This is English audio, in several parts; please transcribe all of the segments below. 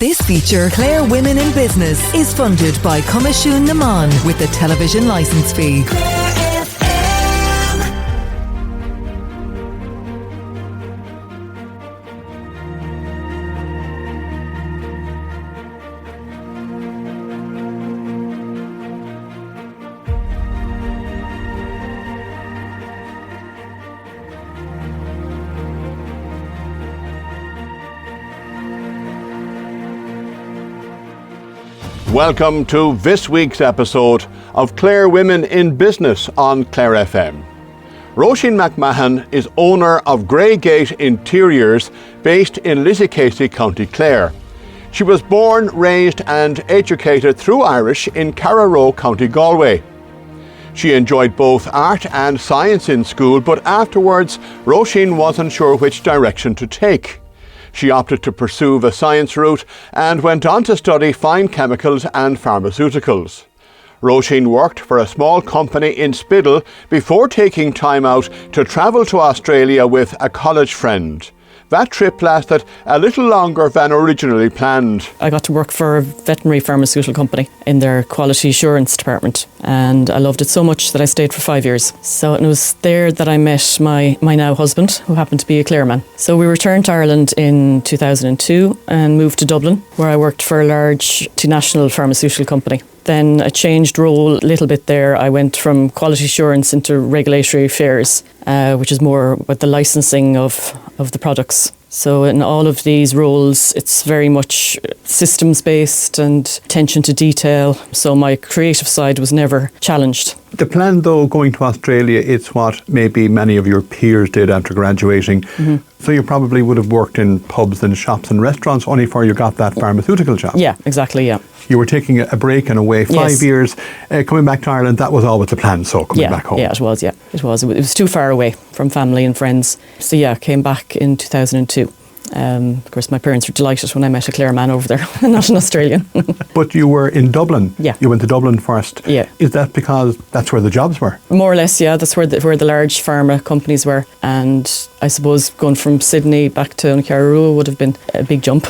This feature, Clare Women in Business, is funded by Comishún na Mán with a television licence fee. Welcome to this week's episode of Clare Women in Business on Clare FM. Róisin McMahon is owner of Greygate Interiors based in Lissycasey, County Clare. She was born, raised and educated through Irish in Carrow, County Galway. She enjoyed both art and science in school, but afterwards Róisin wasn't sure which direction to take. She opted to pursue the science route and went on to study fine chemicals and pharmaceuticals. Róisin worked for a small company in Spiddal before taking time out to travel to Australia with a college friend. That trip lasted a little longer than originally planned. I got to work for a veterinary pharmaceutical company in their quality assurance department, and I loved it so much that I stayed for 5 years. So it was there that I met my now husband, who happened to be a Clare man. So we returned to Ireland in 2002 and moved to Dublin, where I worked for a large multinational pharmaceutical company. Then I changed role a little bit there. I went from quality assurance into regulatory affairs, which is more about the licensing of the products. So in all of these roles, it's very much systems-based and attention to detail. So my creative side was never challenged. The plan, though, going to Australia, it's what maybe many of your peers did after graduating. Mm-hmm. So you probably would have worked in pubs and shops and restaurants only before you got that pharmaceutical job. Yeah, exactly, yeah. You were taking a break and away 5 years. Coming back to Ireland, that was always the plan, so coming back home. Yeah, it was. It was too far away from family and friends. So yeah, came back in 2002. Of course, my parents were delighted when I met a Clare man over there, not an Australian. But you were in Dublin. Yeah. You went to Dublin first. Yeah. Is that because that's where the jobs were? More or less, yeah. That's where the large pharma companies were. And I suppose going from Sydney back to Carrow would have been a big jump.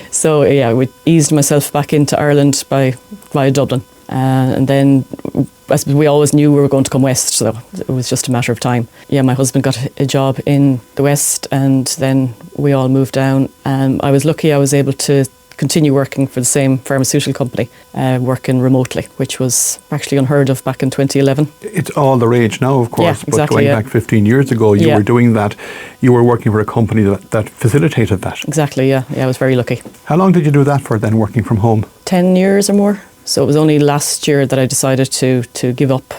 So yeah, I eased myself back into Ireland via Dublin. And then I suppose we always knew we were going to come west, so it was just a matter of time. Yeah, my husband got a job in the west, and then we all moved down. And I was lucky I was able to continue working for the same pharmaceutical company, working remotely, which was actually unheard of back in 2011. It's all the rage now, of course, yeah, exactly, but going back 15 years ago, you were doing that. You were working for a company that facilitated that. Exactly, yeah. I was very lucky. How long did you do that for then, working from home? 10 years or more. So it was only last year that I decided to give up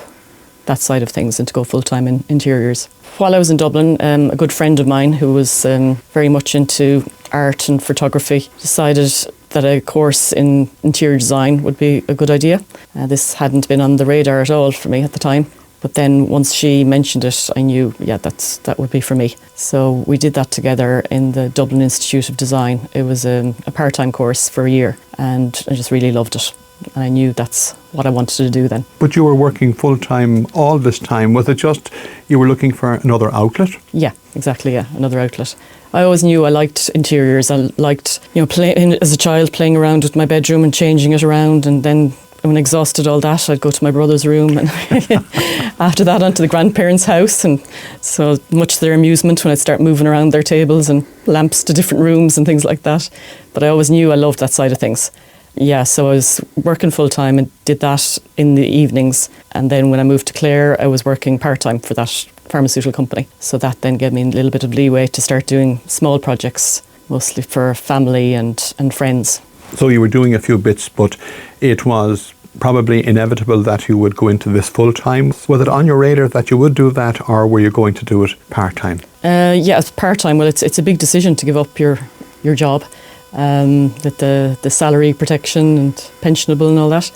that side of things and to go full-time in interiors. While I was in Dublin, a good friend of mine who was very much into art and photography decided that a course in interior design would be a good idea. This hadn't been on the radar at all for me at the time. But then once she mentioned it, I knew, that would be for me. So we did that together in the Dublin Institute of Design. It was a part-time course for a year, and I just really loved it. And I knew that's what I wanted to do then. But you were working full-time all this time. Was it just you were looking for another outlet? Yeah, exactly, yeah, another outlet. I always knew I liked interiors. I liked, as a child, playing around with my bedroom and changing it around. And then when I exhausted all that, I'd go to my brother's room and after that onto the grandparents' house. And so much to their amusement when I'd start moving around their tables and lamps to different rooms and things like that. But I always knew I loved that side of things. Yeah, so I was working full-time and did that in the evenings. And then when I moved to Clare, I was working part-time for that pharmaceutical company. So that then gave me a little bit of leeway to start doing small projects, mostly for family and friends. So you were doing a few bits, but it was probably inevitable that you would go into this full-time. Was it on your radar that you would do that, or were you going to do it part-time? Yeah, it's part-time. Well, it's a big decision to give up your job. With the salary protection and pensionable and all that.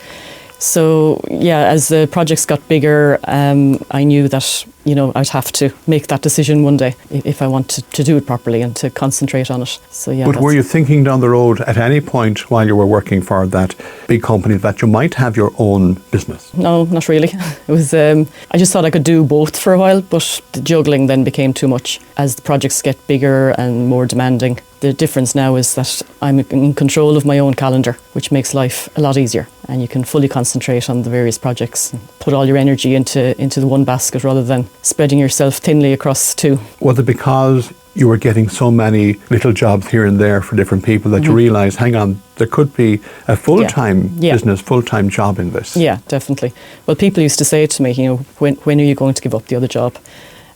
So yeah, as the projects got bigger, I knew that I'd have to make that decision one day if I wanted to do it properly and to concentrate on it. So yeah. But were you thinking down the road at any point while you were working for that big company that you might have your own business? No, not really. It was. I just thought I could do both for a while, but the juggling then became too much as the projects get bigger and more demanding. The difference now is that I'm in control of my own calendar, which makes life a lot easier, and you can fully concentrate on the various projects and put all your energy into the one basket rather than spreading yourself thinly across two. Was it because you were getting so many little jobs here and there for different people that you realised, hang on, there could be a full-time business, full-time job in this? Yeah, definitely. Well, people used to say to me, when are you going to give up the other job?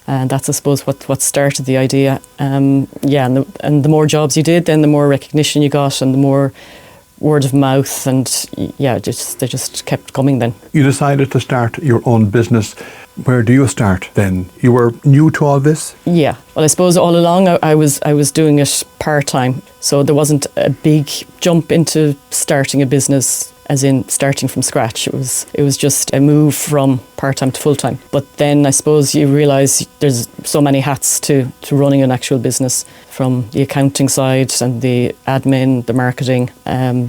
And that's, I suppose, what started the idea. And the more jobs you did, then the more recognition you got and the more word of mouth, and they just kept coming then. You decided to start your own business. Where do you start then? You were new to all this? Yeah. Well, I suppose all along I was doing it part-time. So there wasn't a big jump into starting a business, as in starting from scratch. It was just a move from part-time to full-time. But then I suppose you realise there's so many hats to running an actual business, from the accounting side and the admin, the marketing.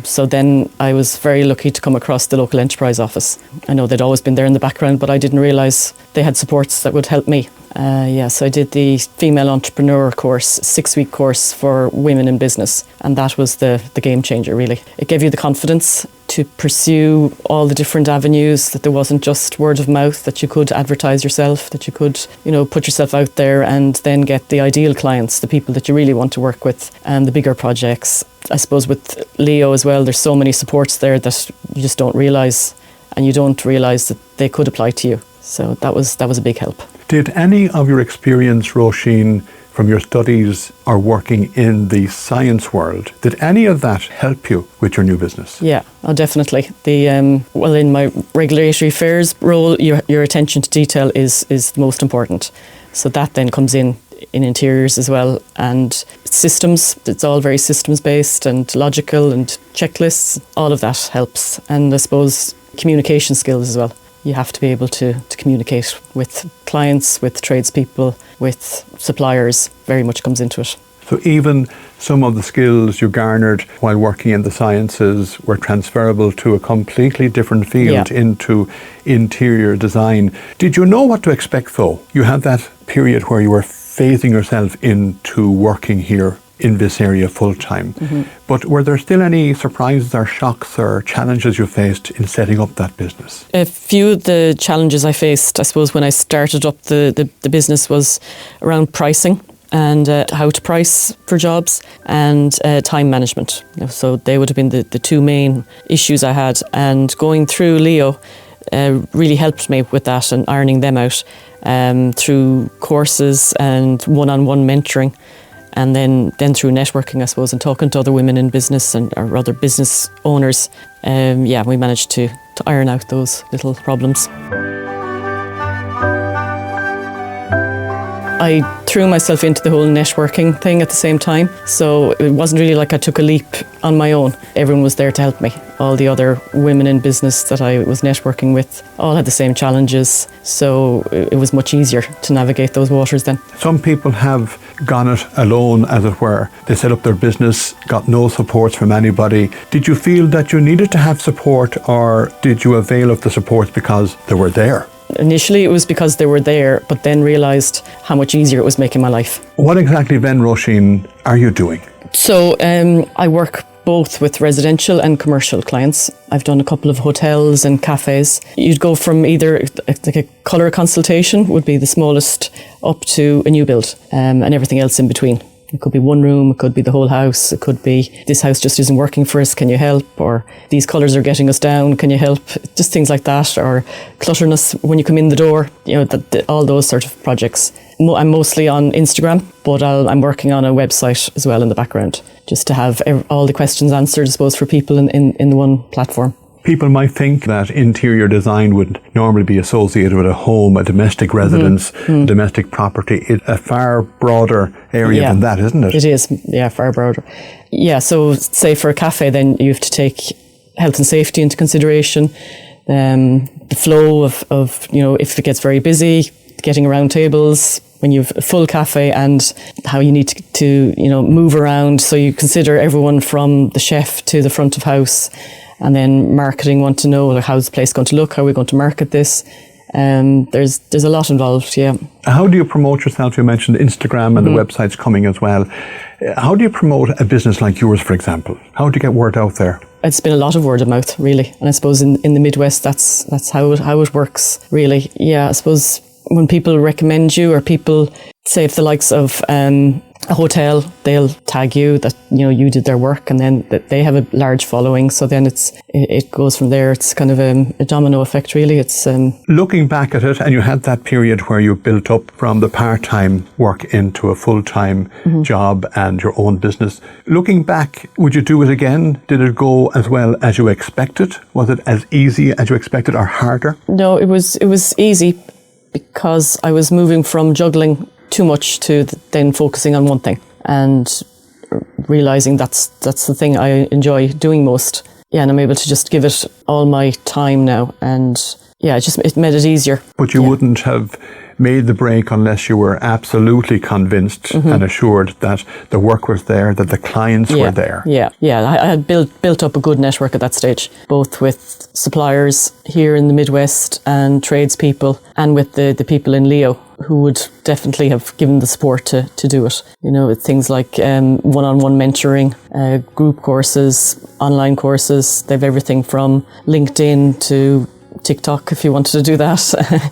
So then I was very lucky to come across the local enterprise office. I know they'd always been there in the background, but I didn't realise they had supports that would help me. So I did the female entrepreneur course, 6-week course for women in business, and that was the game changer, really. It gave you the confidence to pursue all the different avenues, that there wasn't just word of mouth, that you could advertise yourself, that you could, put yourself out there and then get the ideal clients, the people that you really want to work with, and the bigger projects. I suppose with Leo as well, there's so many supports there that you just don't realise, and you don't realise that they could apply to you. So that was a big help. Did any of your experience, Róisin, from your studies or working in the science world, did any of that help you with your new business? Yeah, definitely. In my regulatory affairs role, your attention to detail is the most important. So that then comes in interiors as well, and systems. It's all very systems based and logical, and checklists. All of that helps, and I suppose communication skills as well. You have to be able to communicate with clients, with tradespeople, with suppliers. Very much comes into it. So even some of the skills you garnered while working in the sciences were transferable to a completely different field, into interior design. Did you know what to expect though? You had that period where you were phasing yourself into working here in this area full time. But were there still any surprises or shocks or challenges you faced in setting up that business? A few of the challenges I faced, I suppose, when I started up the business was around pricing and how to price for jobs, and time management. So they would have been the two main issues I had, and going through Leo really helped me with that and ironing them out through courses and one-on-one mentoring. And then through networking, I suppose, and talking to other women in business or other business owners, we managed to iron out those little problems. I threw myself into the whole networking thing at the same time. So it wasn't really like I took a leap on my own. Everyone was there to help me. All the other women in business that I was networking with all had the same challenges. So it was much easier to navigate those waters then. Some people have gone it alone, as it were. They set up their business, got no support from anybody. Did you feel that you needed to have support, or did you avail of the support because they were there? Initially it was because they were there, but then realised how much easier it was making my life. What exactly then, Róisin, are you doing? So I work both with residential and commercial clients. I've done a couple of hotels and cafes. You'd go from either like a colour consultation would be the smallest up to a new build, and everything else in between. It could be one room, it could be the whole house, it could be this house just isn't working for us, can you help? Or these colours are getting us down, can you help? Just things like that, or clutterness when you come in the door, all those sort of projects. I'm mostly on Instagram, but I'm working on a website as well in the background, just to have all the questions answered, I suppose, for people in the one platform. People might think that interior design would normally be associated with a home, a domestic residence, a domestic property. It's a far broader area than that, isn't it? It is, far broader. Yeah, so say for a cafe, then you have to take health and safety into consideration, the flow of if it gets very busy, getting around tables when you've a full cafe, and how you need to move around. So you consider everyone from the chef to the front of house. And then marketing want to know, how's the place going to look? How are we going to market this? There's a lot involved, yeah. How do you promote yourself? You mentioned Instagram and the website's coming as well. How do you promote a business like yours, for example? How do you get word out there? It's been a lot of word of mouth, really. And I suppose in the Midwest, that's how it works, really. Yeah, I suppose when people recommend you, or people say, if the likes of a hotel, they'll tag you that you did their work, and then that they have a large following. So then it goes from there. It's kind of a domino effect, really. It's looking back at it, and you had that period where you built up from the part-time work into a full-time job and your own business. Looking back, would you do it again? Did it go as well as you expected? Was it as easy as you expected, or harder? No, it was easy, because I was moving from juggling too much to then focusing on one thing, and realising that's the thing I enjoy doing most. Yeah, and I'm able to just give it all my time now, and yeah, it made it easier. But you wouldn't have made the break unless you were absolutely convinced and assured that the work was there, that the clients were there. Yeah. I had built up a good network at that stage, both with suppliers here in the Midwest and tradespeople, and with the people in Leo, who would definitely have given the support to do it. With things like one-on-one mentoring, group courses, online courses. They've everything from LinkedIn to TikTok, if you wanted to do that.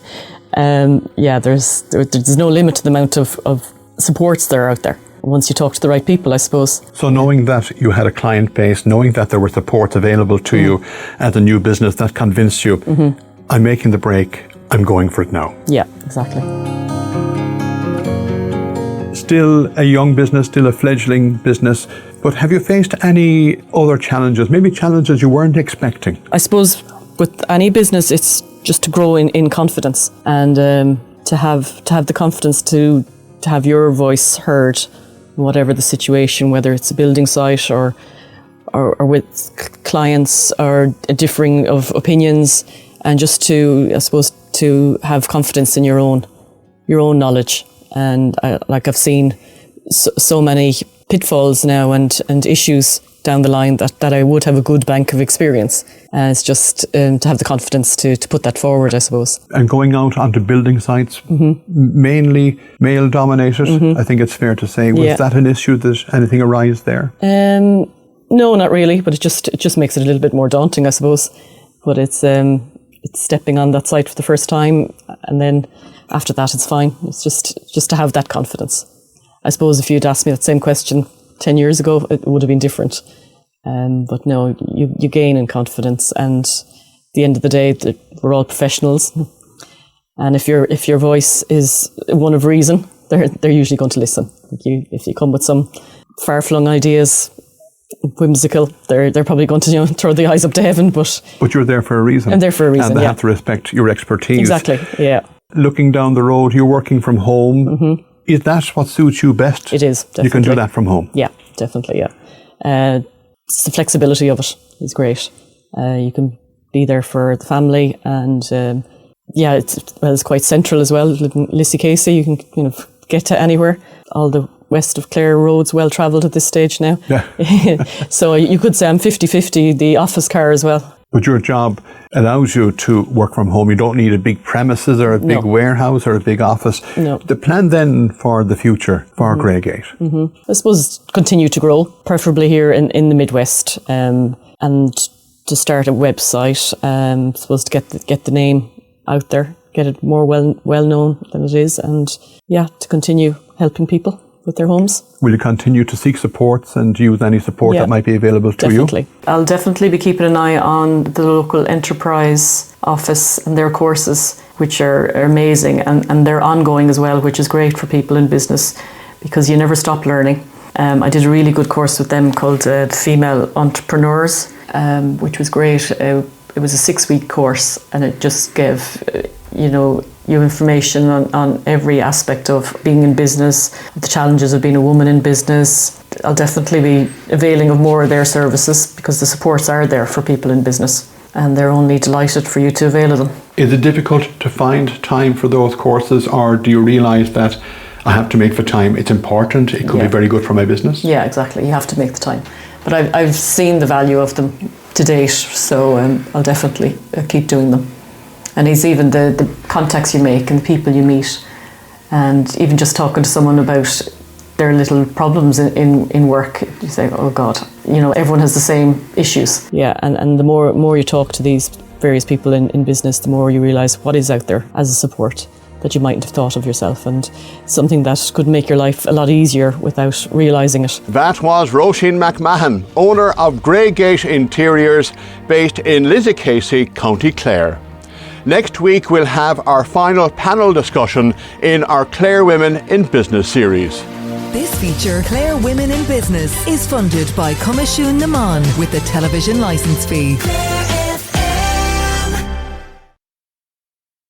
There's no limit to the amount of supports that are out there, once you talk to the right people, I suppose. So knowing that you had a client base, knowing that there were supports available to you as a new business, that convinced you, I'm making the break, I'm going for it now. Yeah, exactly. Still a young business, still a fledgling business, but have you faced any other challenges, maybe challenges you weren't expecting? I suppose with any business, it's just to grow in confidence, and to have the confidence to have your voice heard, whatever the situation, whether it's a building site or with clients, or a differing of opinions, and just to, I suppose, to have confidence in your own knowledge. And I've seen so many pitfalls now and issues down the line that I would have a good bank of experience. And it's just to have the confidence to put that forward, I suppose. And going out onto building sites, mainly male dominated, I think it's fair to say. Was that an issue? That anything arise there? No, not really, but it just makes it a little bit more daunting, I suppose. But it's stepping on that site for the first time, and then after that it's fine. It's just to have that confidence. I suppose if you'd asked me that same question 10 years ago, it would have been different. But no, you gain in confidence, and at the end of the day, we're all professionals. And if your voice is one of reason, they're usually going to listen. If you come with some far-flung ideas, whimsical, they're probably going to throw the eyes up to heaven. But you're there for a reason. I'm there for a reason. And they have to respect your expertise. Exactly. Yeah. Looking down the road, you're working from home. Is that what suits you best? It is, definitely. You can do that from home? Yeah, definitely, yeah. It's the flexibility of it is great. You can be there for the family, and it's quite central as well. Living in Lissycasey, you can get to anywhere. All the west of Clare roads well travelled at this stage now. Yeah. So you could say I'm 50-50, the office car as well. But your job allows you to work from home. You don't need a big premises or a big warehouse or a big office. No. The plan then for the future for Greygate? I suppose continue to grow, preferably here in the Midwest, and to start a website. I suppose to get the name out there, get it more well known than it is, and to continue helping people with their homes. Will you continue to seek supports and use any support that might be available to definitely. you? I'll definitely be keeping an eye on the local enterprise office and their courses, which are amazing, and they're ongoing as well, which is great for people in business because you never stop learning. I did a really good course with them called Female Entrepreneurs, which was great. It was a 6-week course, and it just gave you information on every aspect of being in business, the challenges of being a woman in business. I'll definitely be availing of more of their services because the supports are there for people in business, and they're only delighted for you to avail of them. Is it difficult to find time for those courses, or do you realise that I have to make the time? It's important. It could be very good for my business. Yeah, exactly. You have to make the time. But I've seen the value of them to date, so I'll definitely keep doing them. And it's even the contacts you make and the people you meet, and even just talking to someone about their little problems in work, you say, oh God, everyone has the same issues. Yeah, and the more you talk to these various people in business, the more you realise what is out there as a support that you mightn't have thought of yourself, and something that could make your life a lot easier without realising it. That was Róisin McMahon, owner of Greygate Interiors, based in Lissycasey, County Clare. Next week we'll have our final panel discussion in our Clare Women in Business series. This feature, Clare Women in Business, is funded by Comisiún na Mán with the television licence fee.